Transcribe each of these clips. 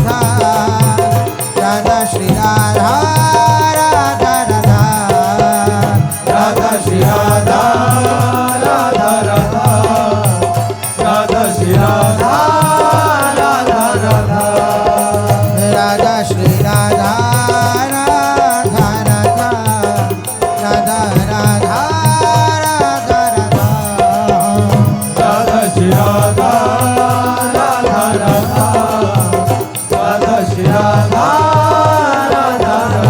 Radha Radha Shri Radha Radha Radha Radha Shri Radha Radha Radha Radha Shri Radha Radha Radha Radha Shri Radha Radha Radha Radha Radha Radha Radha Radha Shri Radha Radha Radha Radha Shri Radha Radha Radha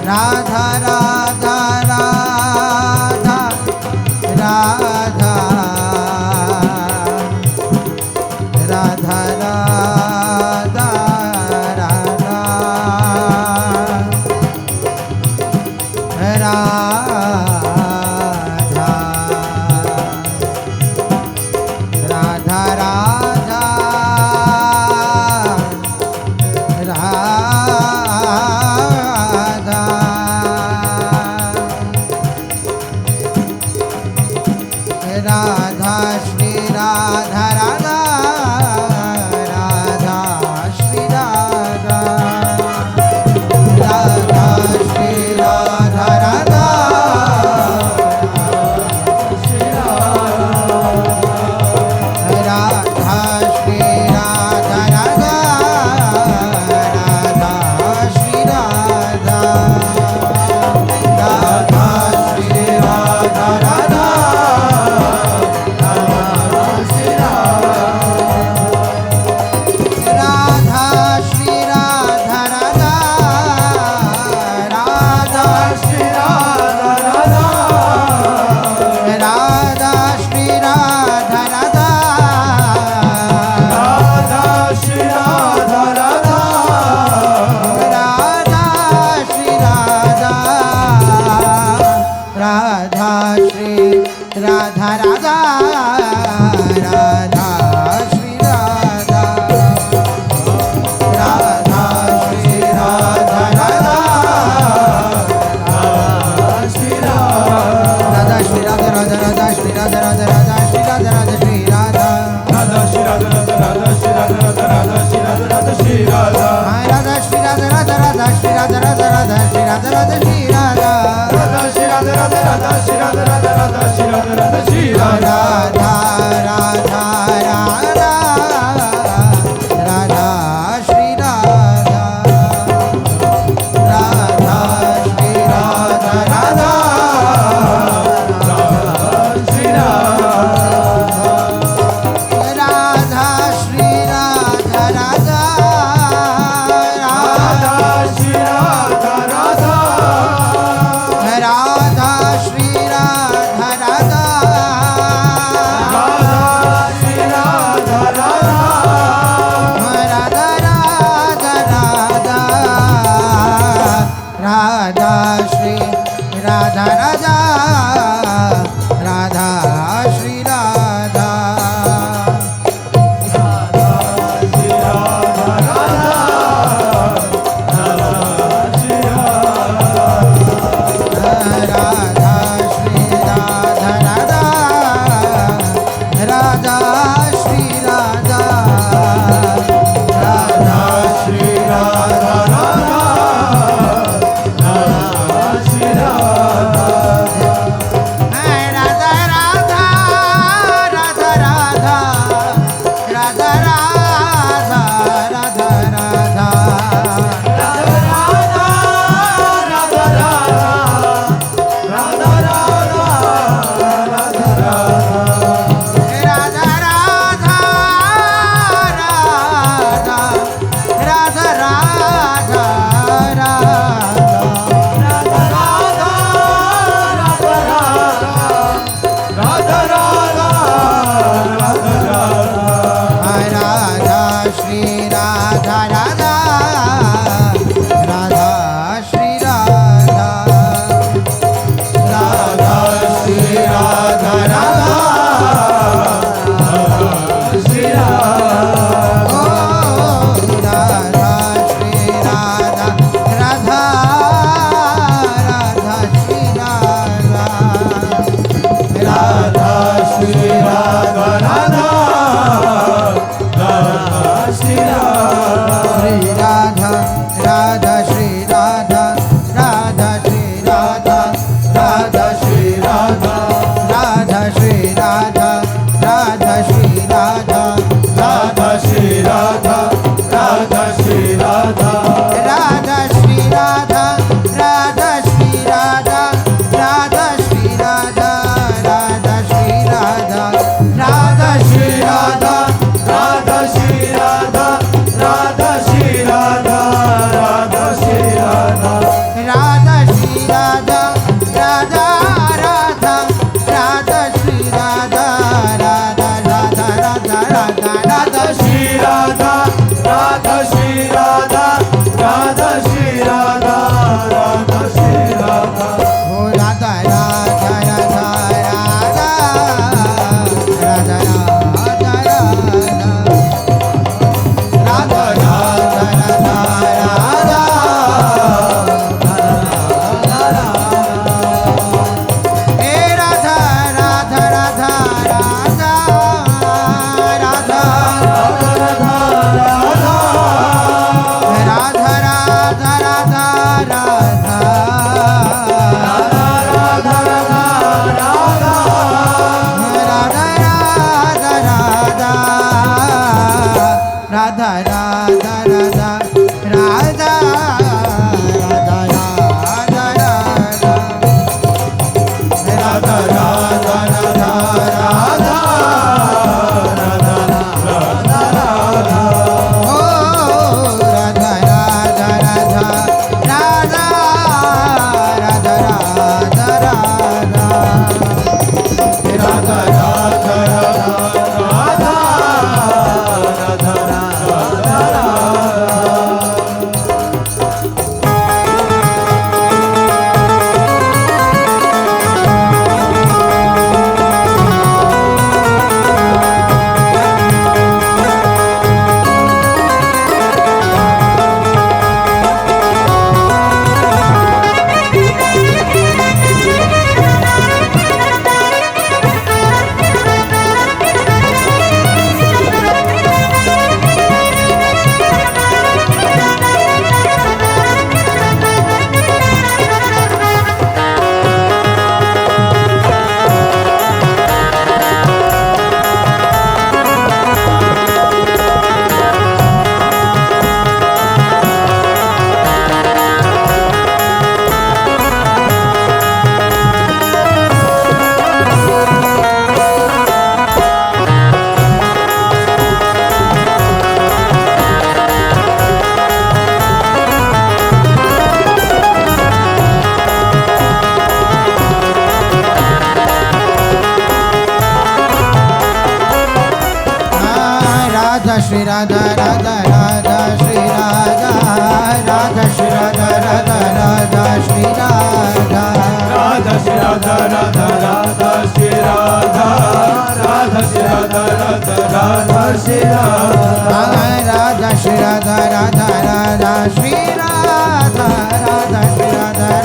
Radha Radha Radha Radha Radha Radha Radha Radha Radha Radha Radha Shri Radha Radha Radha Shri Radha Radha Shri Radha Radha Radha Shri Radha Radha Radha Shri Radha Radha Shri Radha Radha Radha Shri Radha Radha Radha Shri Radha Radha Radha Shri Radha Radha Radha Shri Radha Radha Radha Shri Radha Radha Shri Radha Radha Radha Shri Radha Radha Shri Radha Radha Shri Radha Radha Shri Radha Radha Radha Shri Radha Radha Radha Shri Radha Radha Shri Radha Radha Shri Radha Radha Radha Shri Radha Radha Radha Shri Radha Radha Shri Radha Radha Shri Radha Radha Radha Shri Radha Radha Radha Shri Radha Radha Shri Radha Radha Shri Radha Radha Radha Shri Radha Radha Radha Shri Radha Radha Shri Radha Radha Radha Radha Radha Shri Radha Radha Shri Radha Radha Shri Radha Radha Shri Radha Radha Radha Shri Radha Radha Radha Shri Radha Radha Radha Shri Radha Radha Radha Shri Radha Radha Shri Radha Radha Radha Shri Radha Radha Shri Radha Radha Shri Radha Radha Radha Shri Radha Radha Shri Radha Radha Radha Shri Radha Radha Shri Radha Radha Radha Shri Radha Radha Shri Radha Radha Radha Shri Radha Radha Shri Radha Radha Radha Shri Radha Radha Shri Radha Radha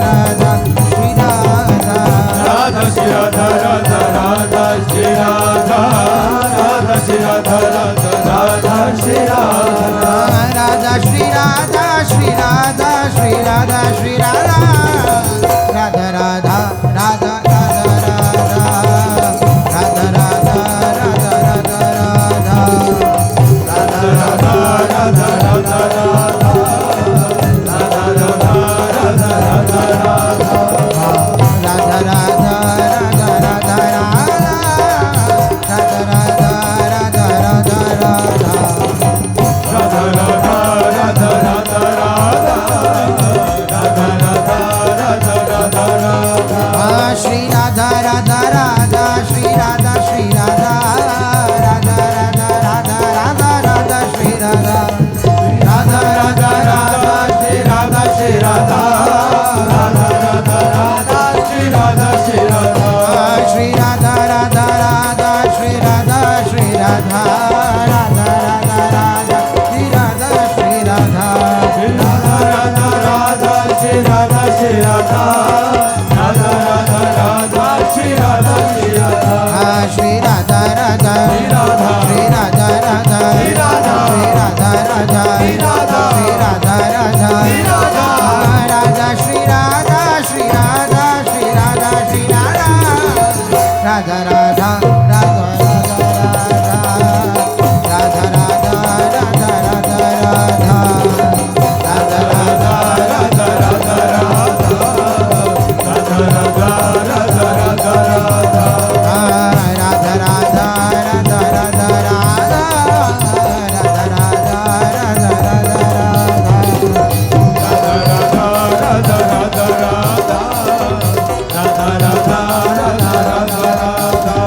Radha Shri Radha Radha Shri Radha Radha Radha Shri Radha Radha Shri Radha Radha Radha Shri Radha Radha Shri Radha Shri Radha Shri Radha Shri Radha Radha Radha Radha Radha Radha Radha Radha Radha Radha Radha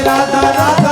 Radha Radha